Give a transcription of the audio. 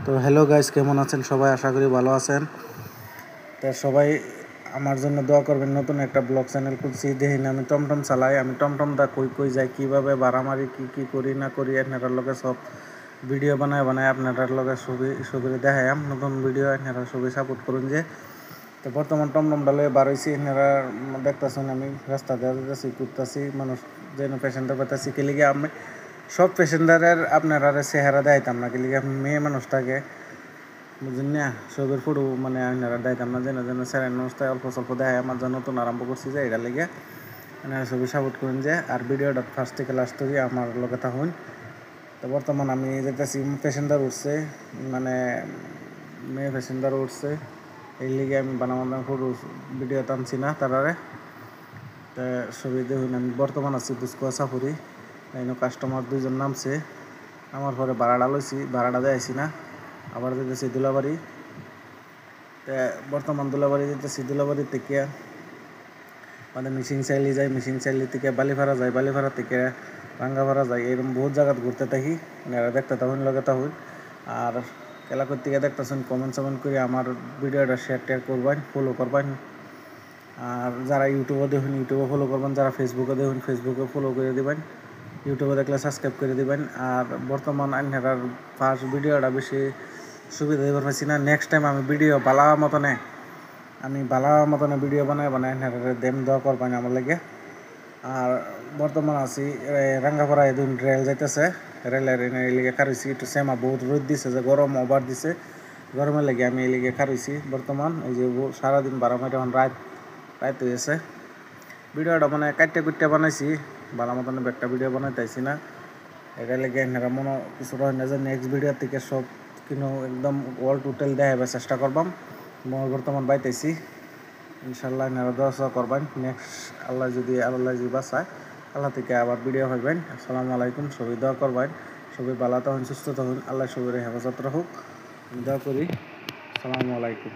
তো hello guys, কেমন আছেন সবাই? আশা করি ভালো আছেন। তো সবাই আমার জন্য দোয়া করবেন। নতুন একটা ব্লগ চ্যানেল খুলছি, দেখেন আমি টমটম চালাই। আমি টমটম দা কই কই যাই, কীভাবে ভাড়া মারি, কী করি না করি, আপনার লগে সব ভিডিও বানায় আপনার লগে ছবি দেখাম। নতুন ভিডিও আপনারা ছবি সাপোর্ট করুন। যে তো বর্তমান টমটম ডালে বার হয়েছি, আপনারা দেখতেছেন আমি রাস্তা দিয়ে যেতেছি, ঘুরতেছি, মানুষ যেন প্যাসেঞ্জার পাইতেছি। কে লিগে আমি সব প্যাসেঞ্জারের আপনারা চেহারা দেখাইতাম না, কে লিগে মেয়ে মানুষটাকে বুঝুন না, ছবির ফটো মানে আপনারা দেখাইতাম না, যেন স্যারের মানুষটাই অল্প স্বল্প দেখায়। আমার জন্য নতুন আরম্ভ করছি যে এটা লেগে আপনারা ছবি সাপোর্ট করুন। যে আর ভিডিওটা ফার্স্ট থেকে লাস্ট করি আমার লগে থাকুন। তো বর্তমান আমি যেতেছি, প্যাসেঞ্জার উঠছে, মানে মেয়ে প্যাসেঞ্জার উঠছে, এই লিগে আমি বানাবানা ফটো ভিডিও টানছি না তারারে। তো ছবি দেখুন, আমি বর্তমান আছি বুসকুয়া সাফুরি। এই কাস্টমার দুইজন নামছে, আমার পরে ভাড়াটা লইছি, ভাড়াটা দেয়াইছি না, আবার যেতেছি দুলাবাড়ি। তো বর্তমান দুলাবাড়ি যেতেছি, দুলাবাড়ি থেকে মানে মিশিং চাইলি যাই, মিশিং চাইলি থেকে বালিভাড়া যাই, বালিভাড়া থেকে রাঙ্গাভাড়া যাই। এরকম বহুত জায়গা ঘুরতে থাকি, আপনারা দেখতে তখন লগে তখন। আর এলাকার থেকে দেখতেছেন, কমেন্ট করে আমার ভিডিওটা শেয়ার করবেন, ফলো করবেন। আর যারা ইউটিউবে দেখুন ইউটিউবে ফলো করবেন, যারা ফেসবুকে দেখুন ফেসবুকে ফলো করে দেবেন, ইউটিউবে দেখলে সাবস্ক্রাইব করে দেবেন। আর বর্তমান আপনার ফার্স্ট ভিডিওটা বেশি সুবিধা দিতে পারছি না। নেক্সট টাইম আমি ভিডিও বালা মতনে ভিডিও বানাই আপনারা দেম দোয়া করবেন আমার লাগে। আর বর্তমান আছি রাঙ্গাপাড়া, এদিন রেল যাইতেছে, রেলের এলিগে খারইছি একটু সেমা, বহুত রোদ দিছে, যে গরম ওভার দিছে, গরমের লেগে আমি এলিগে খারইছি। বর্তমান এই যে সারাদিন 12 মিনিট, এখন রাত হয়েছে। ভিডিওটা মানে কাটতে কুটতে বানাইছি, ভালো মতন একটা ভিডিও বানাইতেছি না, এটা লেগে আপনারা মনে কিছু রয় না যে নেক্সট ভিডিও থেকে সব কিন্তু একদম ওয়াল টোটাল দেখাবার চেষ্টা করবাম। মই বর্তমান বাইতেছি, ইনশাল্লাহ আপনারা দোয়া করবেন। নেক্সট আল্লাহ যদি বাঁচায়, আল্লাহ থেকে আবার ভিডিও হইবেন। আসসালামু আলাইকুম, সবাই দোয়া করবেন, সবাই ভালো তখন সুস্থ তখন, আল্লাহ সবাই হেফাজত রাখুক, দোয়া করি। আসসালামু আলাইকুম।